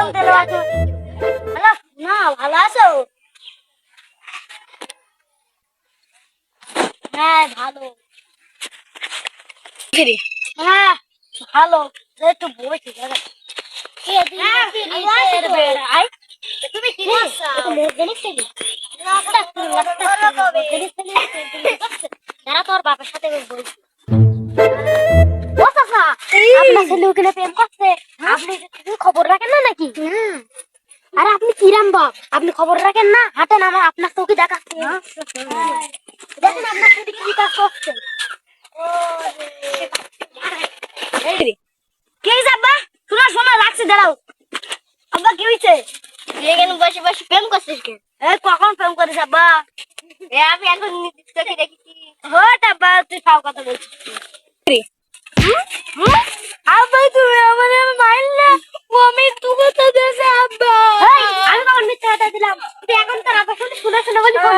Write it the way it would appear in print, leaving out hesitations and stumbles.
Phone দিলো hello, না ভালো আছো? হ্যাঁ ভালো। হ্যাঁ ভালো, একটু বসে তুমি কি যারা তোর বাপের সাথে বলছি আপনার ছেলে ওখানে প্রেম করছে, আপনি খবর রাখেন না নাকি? আরে আপনি কিরাম বাপ, আপনি খবর রাখেন না? হাঁটেন, আমার আপনার চোখে দেখাচ্ছে। দেখেন আপনার সাথে কি কাজ করছে। কে যাবা? তোমার সময় লাগছে, দাঁড়াও। আব্বা কি হইছে? এখানে বসে বসে প্রেম করছিস কে? এই কখন প্রেম করিস আব্বা? আমি এখন নির্দিষ্ট চোখে দেখেছি। হট আব্বা, তুই ফাও কথা বলছিস। আব্বা তুমি আমারে মারলে, আমি তোকে তো দেশে আব্বা। আমি কখন মিথ্যা কথা দিলাম? তুই এখন তোর আব্বা শুনে শুনে বলি ফোন